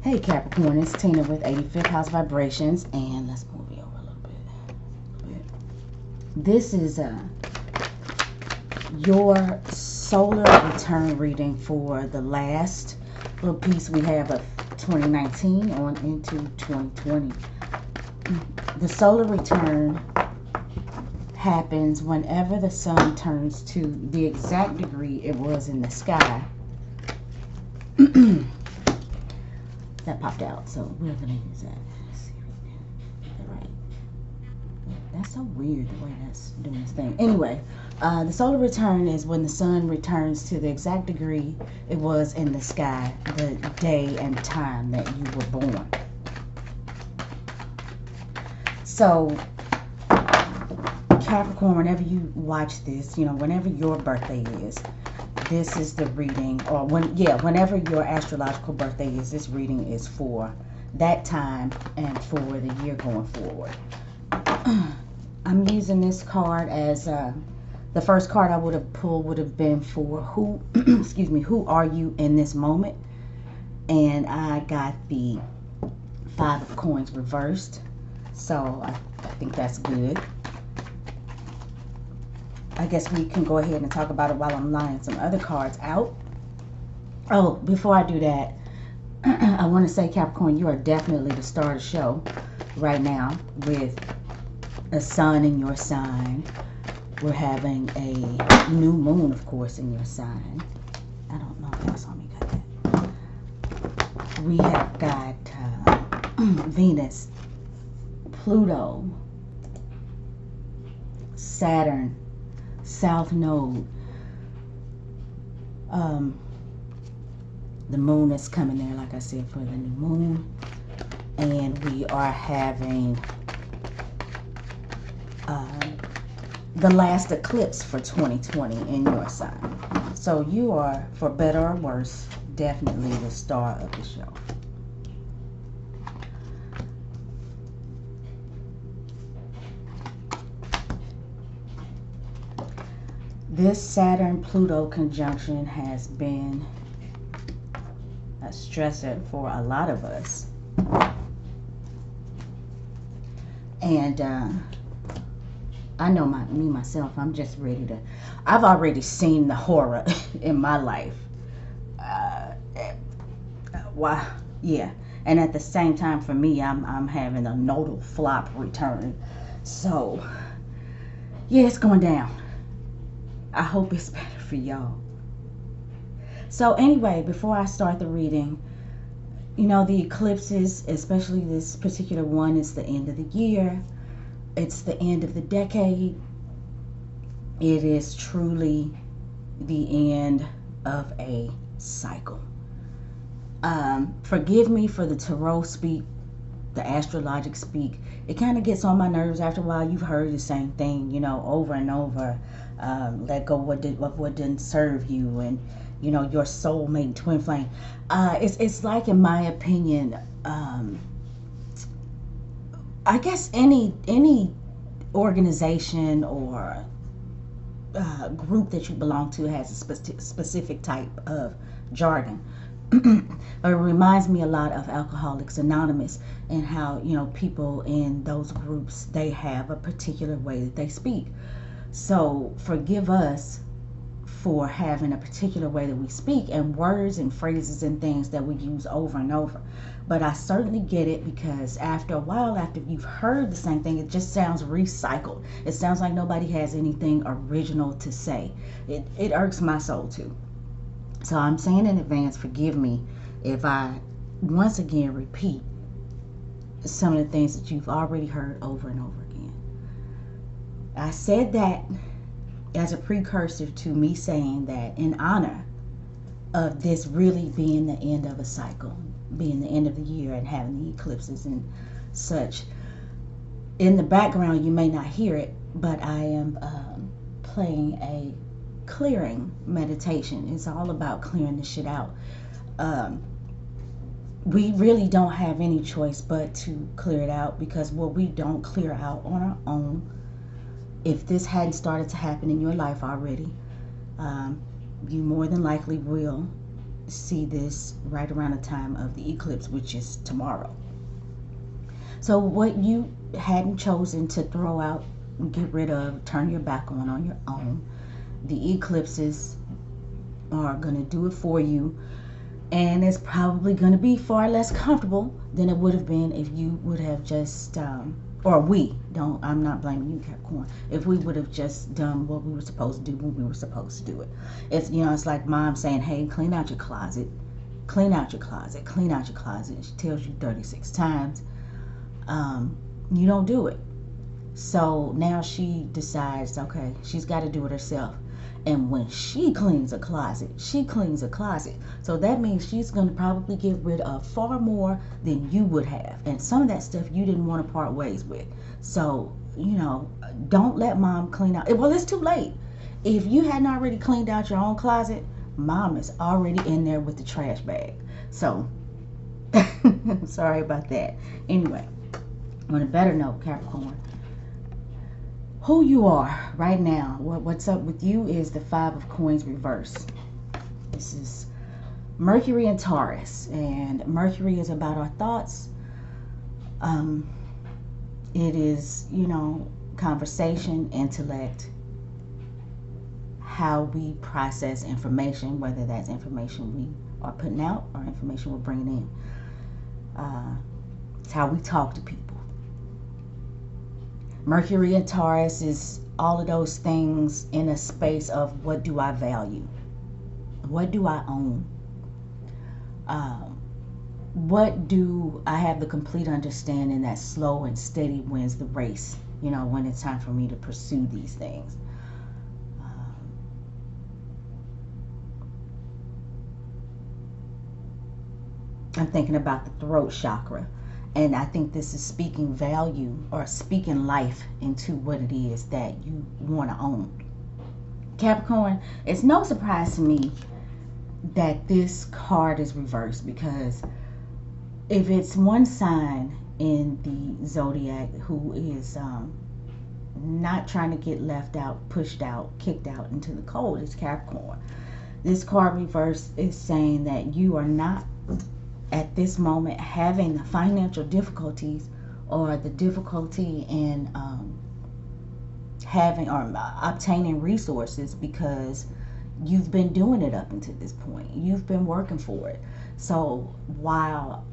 Hey Capricorn, it's Tina with 85th House Vibrations, and let's move it over a little bit. This is your solar return reading for the last little piece we have of 2019 on into 2020. The solar return happens whenever the sun turns to the exact degree it was in the sky. That popped out, so we're gonna use that. Let's see right. That's so weird the way that's doing this thing. Anyway, the solar return is when the sun returns to the exact degree it was in the sky, the day and time that you were born. So, Capricorn, whenever you watch this, whenever your birthday is, this is the reading, or whenever your astrological birthday is, this reading is for that time and for the year going forward. I'm using this card as the first card I would have pulled would have been for who who are you in this moment, and I got the 5 of coins reversed, so I think that's good. I guess we can go ahead and talk about it while I'm lining some other cards out. Oh, before I do that, I want to say, Capricorn, you are definitely the star of the show right now with a sun in your sign. We're having a new moon, of course, in your sign. I don't know if y'all saw me got that. We have got Venus, Pluto, Saturn, South Node. The moon is coming there, like I said, for the new moon. And we are having the last eclipse for 2020 in your sign. So you are, for better or worse, definitely the star of the show. This Saturn-Pluto conjunction has been a stressor for a lot of us. And I know me myself, I'm just ready to, I've already seen the horror in my life. Wow, yeah. And at the same time, for me, I'm having a nodal flop return. So, yeah, it's going down. I hope it's better for y'all. So anyway, before I start the reading, the eclipses, especially this particular one, it's the end of the year. It's the end of the decade. It is truly the end of a cycle. Forgive me for the tarot speak, the astrologic speak. It kind of gets on my nerves after a while. You've heard the same thing, over and over. Let go of what didn't serve you, and your soulmate, twin flame. It's like, in my opinion, I guess any organization or group that you belong to has a specific type of jargon. It reminds me a lot of Alcoholics Anonymous, and how people in those groups, they have a particular way that they speak. So forgive us for having a particular way that we speak, and words and phrases and things that we use over and over. But I certainly get it, because after a while, after you've heard the same thing, it just sounds recycled. It sounds like nobody has anything original to say. It irks my soul too. So I'm saying in advance, forgive me if I once again repeat some of the things that you've already heard over and over again. I said that as a precursor to me saying that in honor of this really being the end of a cycle, being the end of the year and having the eclipses and such. In the background, you may not hear it, but I am playing a clearing meditation. It's all about clearing the shit out. We really don't have any choice but to clear it out, because what we don't clear out on our own, if this hadn't started to happen in your life already, you more than likely will see this right around the time of the eclipse, which is tomorrow. So what you hadn't chosen to throw out, get rid of, turn your back on your own, the eclipses are going to do it for you. And it's probably going to be far less comfortable than it would have been if you would have just, or we don't, I'm not blaming you, Capricorn, if we would have just done what we were supposed to do when we were supposed to do it. It's, you know, it's like mom saying, hey, clean out your closet, clean out your closet, clean out your closet. She tells you 36 times. You don't do it. So now she decides, okay, she's got to do it herself. And when she cleans a closet, she cleans a closet. So that means she's going to probably get rid of far more than you would have. And some of that stuff you didn't want to part ways with. So, you know, don't let mom clean out. Well, it's too late. If you hadn't already cleaned out your own closet, mom is already in there with the trash bag. So, sorry about that. Anyway, on a better note, Capricorn, who you are right now, what's up with you is the 5 of Coins reverse. This is Mercury and Taurus, and Mercury is about our thoughts. It is, you know, conversation, intellect, how we process information, whether that's information we are putting out or information we're bringing in. It's how we talk to people. Mercury and Taurus is all of those things in a space of what do I value? What do I own? What do I have the complete understanding that slow and steady wins the race? You know, when it's time for me to pursue these things. I'm thinking about the throat chakra. And I think this is speaking value or speaking life into what it is that you want to own. Capricorn, it's no surprise to me that this card is reversed, because if it's one sign in the zodiac who is not trying to get left out, pushed out, kicked out into the cold, it's Capricorn. This card reverse is saying that you are not at this moment having the financial difficulties or the difficulty in having or obtaining resources, because you've been doing it up until this point. You've been working for it. So while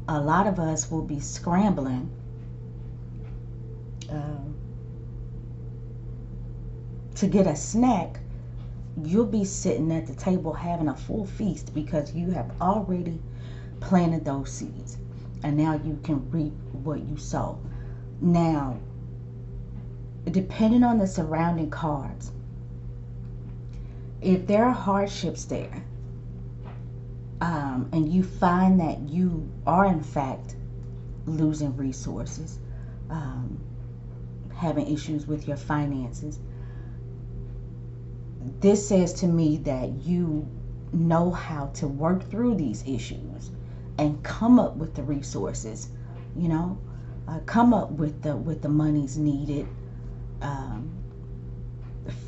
a lot of us will be scrambling to get a snack, you'll be sitting at the table having a full feast because you have already planted those seeds, and now you can reap what you sow. Now, depending on the surrounding cards, if there are hardships there, and you find that you are in fact losing resources, having issues with your finances, this says to me that you know how to work through these issues and come up with the resources, you know, come up with the monies needed,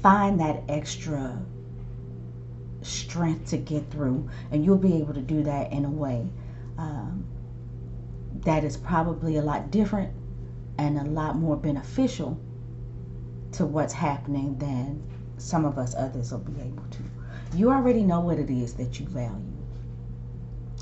find that extra strength to get through, and you'll be able to do that in a way that is probably a lot different and a lot more beneficial to what's happening than some of us others will be able to. You already know what it is that you value.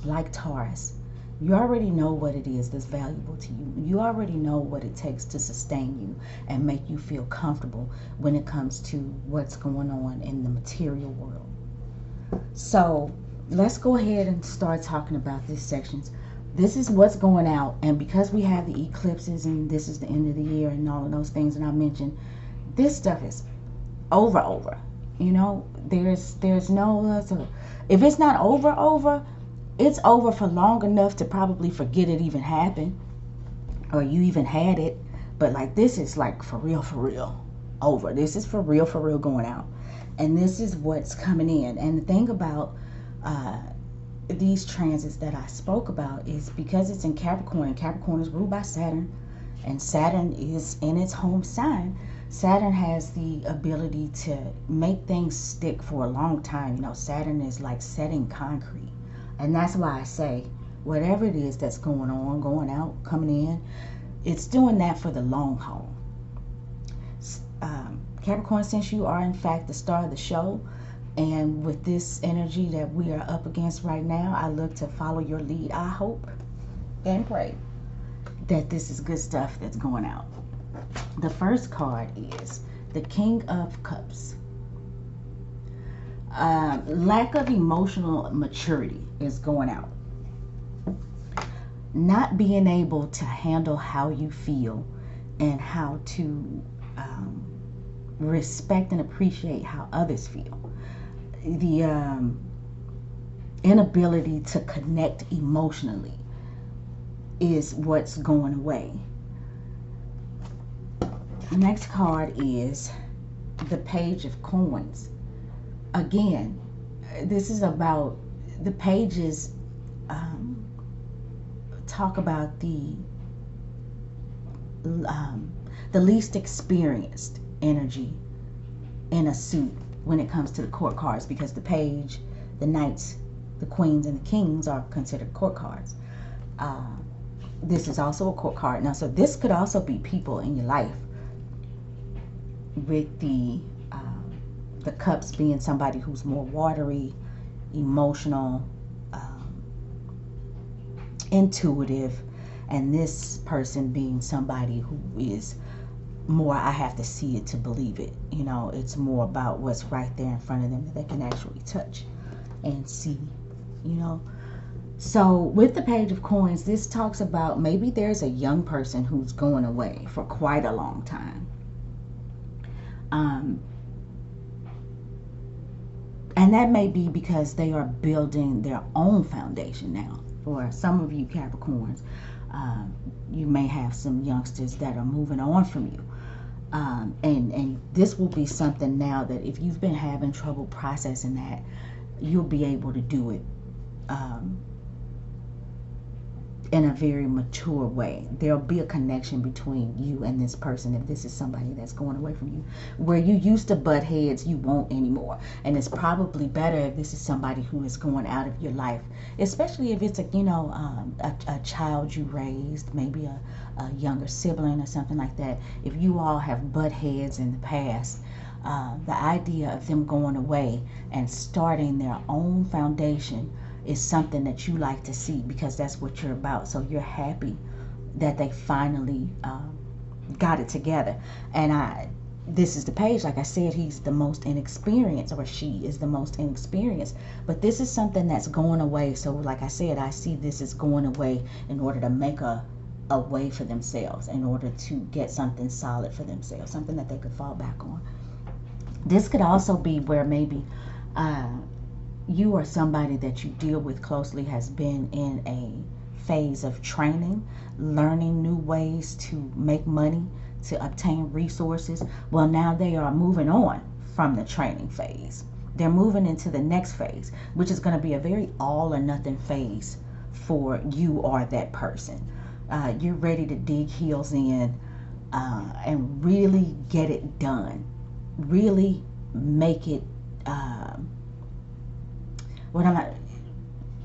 Like Taurus, you already know what it is that's valuable to you. You already know what it takes to sustain you and make you feel comfortable when it comes to what's going on in the material world. So let's go ahead and start talking about these sections. This is what's going out, and because we have the eclipses and this is the end of the year and all of those things that I mentioned, this stuff is over. You know, there's no, if it's not over, it's over for long enough to probably forget it even happened or you even had it. But like, this is like for real over. This is for real going out. And this is what's coming in. And the thing about these transits that I spoke about is because it's in Capricorn, and Capricorn is ruled by Saturn, and Saturn is in its home sign. Saturn has the ability to make things stick for a long time. You know, Saturn is like setting concrete. And that's why I say, whatever it is that's going on, going out, coming in, it's doing that for the long haul. Capricorn, since you are in fact the star of the show, and with this energy that we are up against right now, I look to follow your lead. I hope and pray that this is good stuff that's going out. The first card is the King of Cups. Lack of emotional maturity is going out. Not being able to handle how you feel and how to respect and appreciate how others feel. The inability to connect emotionally is what's going away. The next card is the Page of Coins. Again, this is about the pages talk about the least experienced energy in a suit when it comes to the court cards, because the page, the knights, the queens, and the kings are considered court cards. This is also a court card. Now, so this could also be people in your life, with the cups being somebody who's more watery, emotional, intuitive, and this person being somebody who is more, I have to see it to believe it. You know, it's more about what's right there in front of them that they can actually touch and see, you know. So with the Page of Coins, this talks about maybe there's a young person who's going away for quite a long time. And that may be because they are building their own foundation now. For some of you Capricorns, you may have some youngsters that are moving on from you. And this will be something now that if you've been having trouble processing that, you'll be able to do it in a very mature way. There'll be a connection between you and this person if this is somebody that's going away from you. Where you used to butt heads, you won't anymore. And it's probably better if this is somebody who is going out of your life, especially if it's a, you know, a child you raised, maybe a younger sibling or something like that. If you all have butt heads in the past, the idea of them going away and starting their own foundation is something that you like to see, because that's what you're about. So you're happy that they finally got it together. And this is the page, like I said, he's the most inexperienced, or she is the most inexperienced, but this is something that's going away. So like I said, I see this is going away in order to make a way for themselves, in order to get something solid for themselves, something that they could fall back on. This could also be where maybe you or somebody that you deal with closely has been in a phase of training, learning new ways to make money, to obtain resources. Well, now they are moving on from the training phase. They're moving into the next phase, which is going to be a very all or nothing phase for you or that person. You're ready to dig heels in and really get it done. Really make it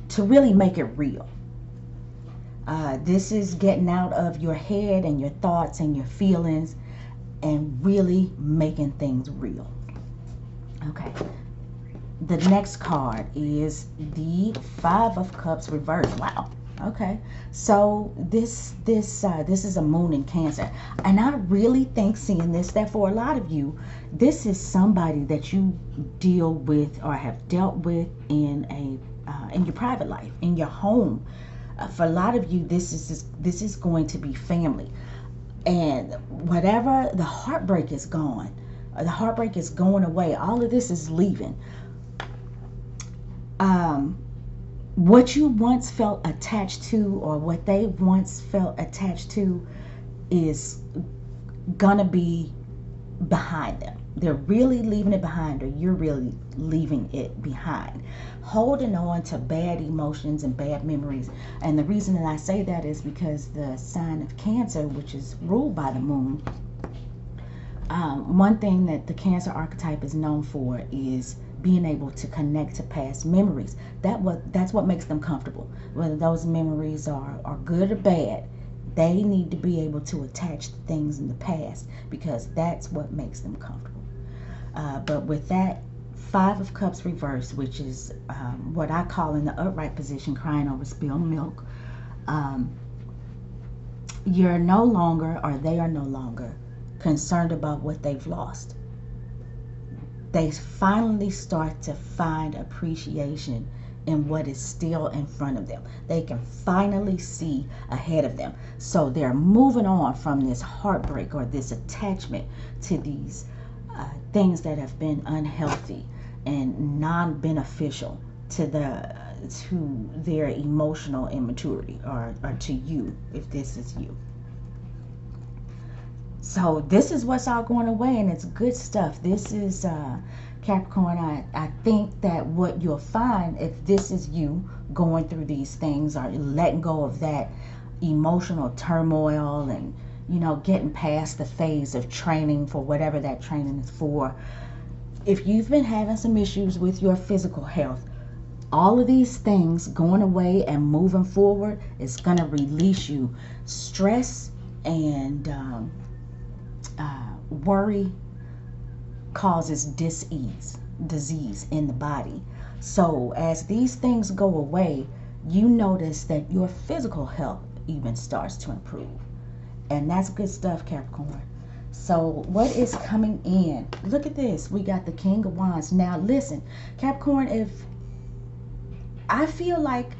to really make it real. This is getting out of your head and your thoughts and your feelings and really making things real. Okay. The next card is the Five of Cups reversed. Wow. Okay. So this is a moon in Cancer, and I really think, seeing this, that for a lot of you, this is somebody that you deal with or have dealt with in your private life, in your home. For a lot of you, this is going to be family, and whatever the heartbreak is gone, the heartbreak is going away. All of this is leaving. What you once felt attached to, or what they once felt attached to, is gonna be behind them. They're really leaving it behind, or you're really leaving it behind. Holding on to bad emotions and bad memories. And the reason that I say that is because the sign of Cancer, which is ruled by the moon, one thing that the Cancer archetype is known for is being able to connect to past memories. That's what makes them comfortable. Whether those memories are good or bad, they need to be able to attach to things in the past, because that's what makes them comfortable. But with that Five of Cups reversed, which is what I call in the upright position, crying over spilled milk, you're no longer, or they are no longer, concerned about what they've lost. They finally start to find appreciation in what is still in front of them. They can finally see ahead of them. So they're moving on from this heartbreak or this attachment to these things that have been unhealthy and non-beneficial to their emotional immaturity, or to you, if this is you. So this is what's all going away, and it's good stuff. This is Capricorn. I think that what you'll find, if this is you going through these things, or letting go of that emotional turmoil, and getting past the phase of training for whatever that training is for. If you've been having some issues with your physical health, all of these things going away and moving forward is going to release you. Stress and worry causes disease in the body. So as these things go away, you notice that your physical health even starts to improve. And that's good stuff, Capricorn. So what is coming in? Look at this. We got the King of Wands. Now listen, Capricorn, if I feel like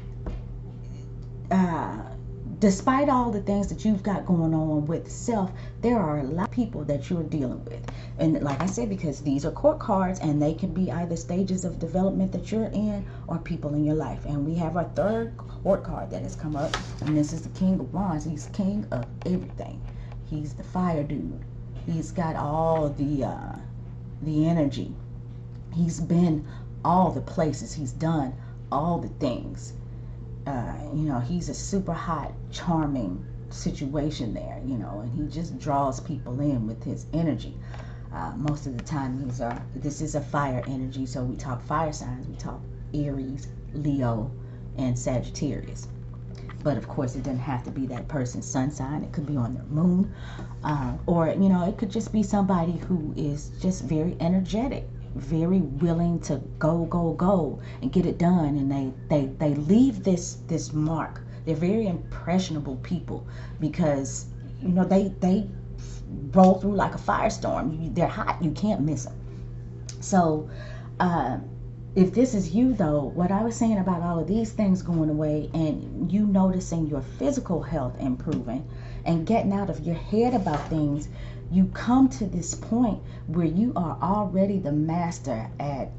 despite all the things that you've got going on with self, there are a lot of people that you're dealing with. And like I said, because these are court cards, and they can be either stages of development that you're in or people in your life. And we have our third court card that has come up, and this is the King of Wands. He's king of everything. He's the fire dude. He's got all the energy. He's been all the places. He's done all the things. He's a super hot, charming situation there, and he just draws people in with his energy. Most of the time, this is a fire energy, so we talk fire signs. We talk Aries, Leo, and Sagittarius. But of course, it doesn't have to be that person's sun sign. It could be on their moon, or it could just be somebody who is just very energetic, very willing to go and get it done. And they leave this mark. They're very impressionable people, because they roll through like a firestorm. They're hot. You can't miss them. So if this is you, though, what I was saying about all of these things going away, and you noticing your physical health improving and getting out of your head about things, you come to this point where you are already the master at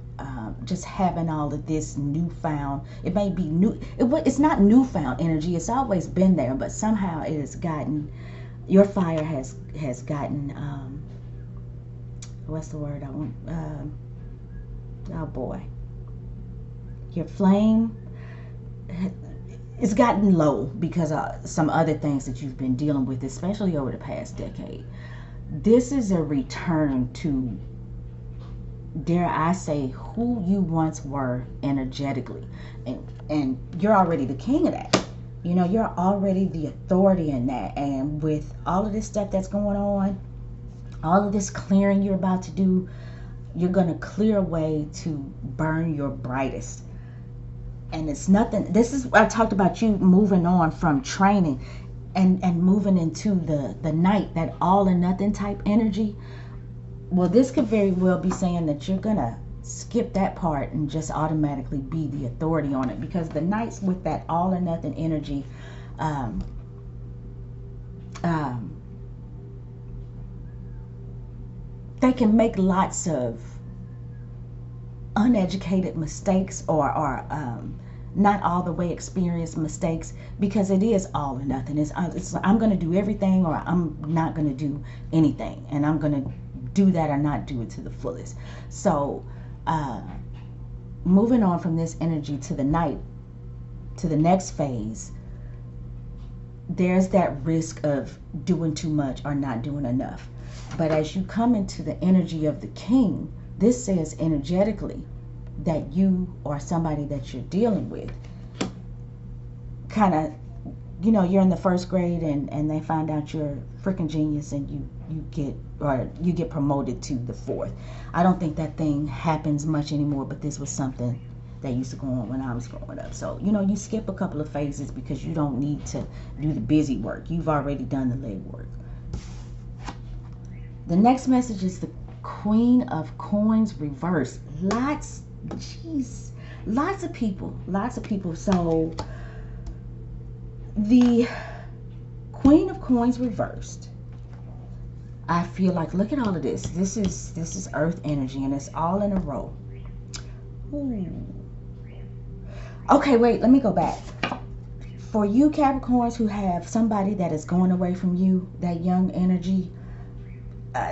just having all of this newfound, it may be new, it's not newfound energy, it's always been there, but somehow it has gotten, your fire has gotten, what's the word I want, oh boy, your flame, it's gotten low because of some other things that you've been dealing with, especially over the past decade. This is a return to, dare I say, who you once were energetically. And you're already the king of that. You're already the authority in that. And with all of this stuff that's going on, all of this clearing you're about to do, you're going to clear a way to burn your brightest. And it's nothing, this is, I talked about you moving on from training and moving into the night, that all or nothing type energy. Well, this could very well be saying that you're going to skip that part and just automatically be the authority on it, because the nights with that all or nothing energy, they can make lots of uneducated mistakes, or not all the way experienced mistakes, because it is all or nothing. It's I'm going to do everything, or I'm not going to do anything, and I'm going to do that or not do it to the fullest. So moving on from this energy to the night, to the next phase, there's that risk of doing too much or not doing enough. But as you come into the energy of the king, this says energetically, that you or somebody that you're dealing with kind of, you know, you're in the first grade and they find out you're a freaking genius and you get promoted to the fourth. I don't think that thing happens much anymore, but this was something that used to go on when I was growing up. So, you know, you skip a couple of phases because you don't need to do the busy work. You've already done the legwork. The next message is the Queen of Coins reversed. Lots of people. So the Queen of Coins reversed. I feel like, look at all of this. This is earth energy and it's all in a row. Ooh. Okay, wait, let me go back. For you Capricorns who have somebody that is going away from you, that young energy,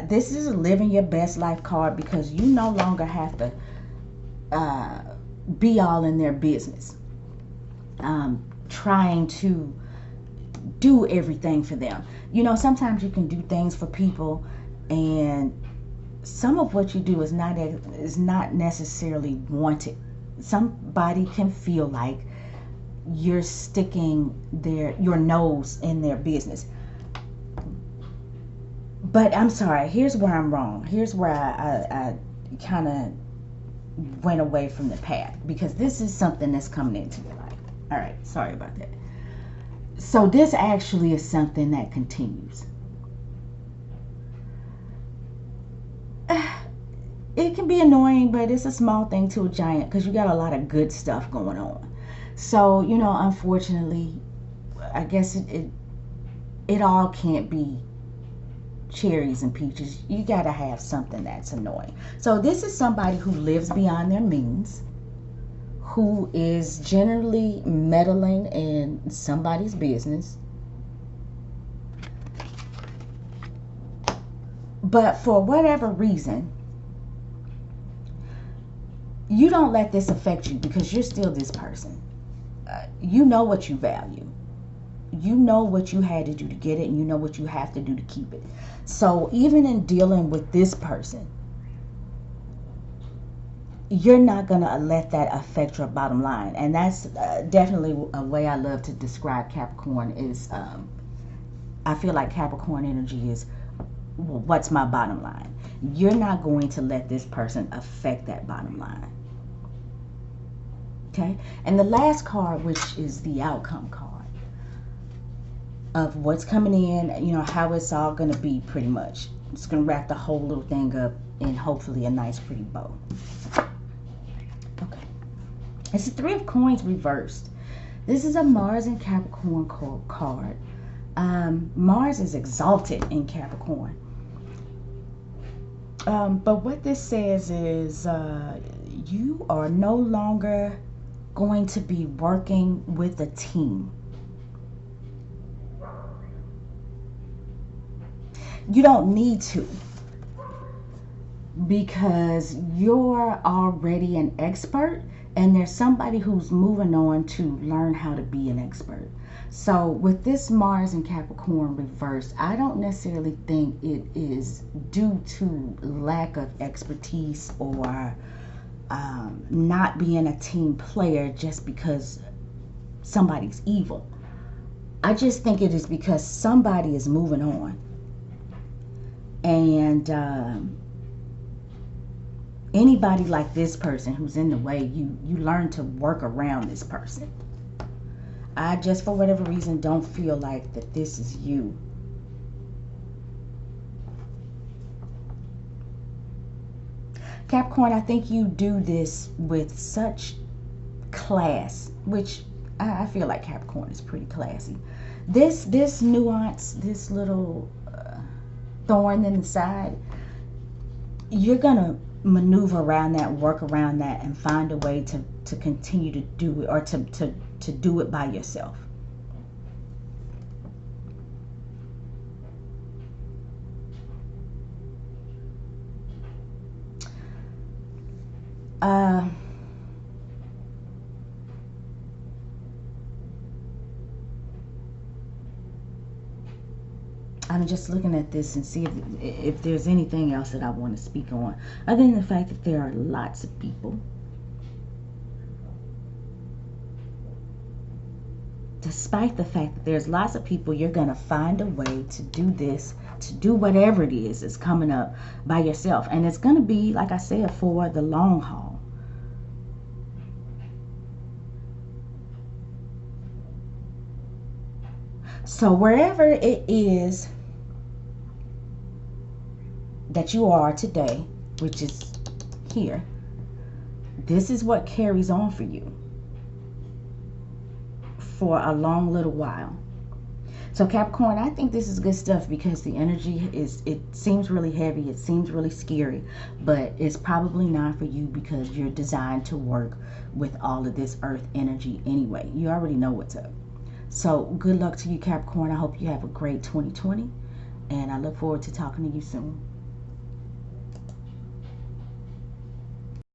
this is a living your best life card because you no longer have to be all in their business, trying to do everything for them. You know, sometimes you can do things for people and some of what you do is not necessarily wanted. Somebody can feel like you're sticking your nose in their business. But I'm sorry, here's where I'm wrong. Here's where I kind of went away from the path, because this is something that's coming into your life. All right, sorry about that. So this actually is something that continues. It can be annoying, but it's a small thing to a giant because you got a lot of good stuff going on. So, you know, unfortunately, I guess it all can't be cherries and peaches. You got to have something that's annoying. So this is somebody who lives beyond their means, who is generally meddling in somebody's business. But for whatever reason, you don't let this affect you because you're still this person. You know what you value. You know what you had to do to get it, and you know what you have to do to keep it. So even in dealing with this person, you're not going to let that affect your bottom line. And that's definitely a way I love to describe Capricorn is, I feel like Capricorn energy is, well, what's my bottom line? You're not going to let this person affect that bottom line. Okay? And the last card, which is the outcome card of what's coming in, you know, how it's all going to be pretty much. It's going to wrap the whole little thing up in hopefully a nice pretty bow. Okay. It's the Three of Coins reversed. This is a Mars and Capricorn card. Mars is exalted in Capricorn. But what this says is you are no longer going to be working with a team. You don't need to, because you're already an expert and there's somebody who's moving on to learn how to be an expert. So with this Mars and Capricorn reversed, I don't necessarily think it is due to lack of expertise or not being a team player just because somebody's evil. I just think it is because somebody is moving on. And anybody like this person who's in the way, you learn to work around this person. I just, for whatever reason, don't feel like that this is you. Capricorn, I think you do this with such class, which I feel like Capricorn is pretty classy. This nuance, this little thorn in the side, you're gonna maneuver around that, work around that, and find a way to continue to do it, or to do it by yourself. I'm just looking at this and see if there's anything else that I want to speak on, other than the fact that there are lots of people despite the fact that there's lots of people, you're going to find a way to do this, to do whatever it is that's coming up by yourself. And it's going to be, like I said, for the long haul. So wherever it is that you are today, which is here, this is what carries on for you for a long little while. So Capricorn, I think this is good stuff because the energy is, it seems really heavy, it seems really scary, but it's probably not for you because you're designed to work with all of this earth energy anyway. You already know what's up. So good luck to you, Capricorn. I hope you have a great 2020, and I look forward to talking to you soon.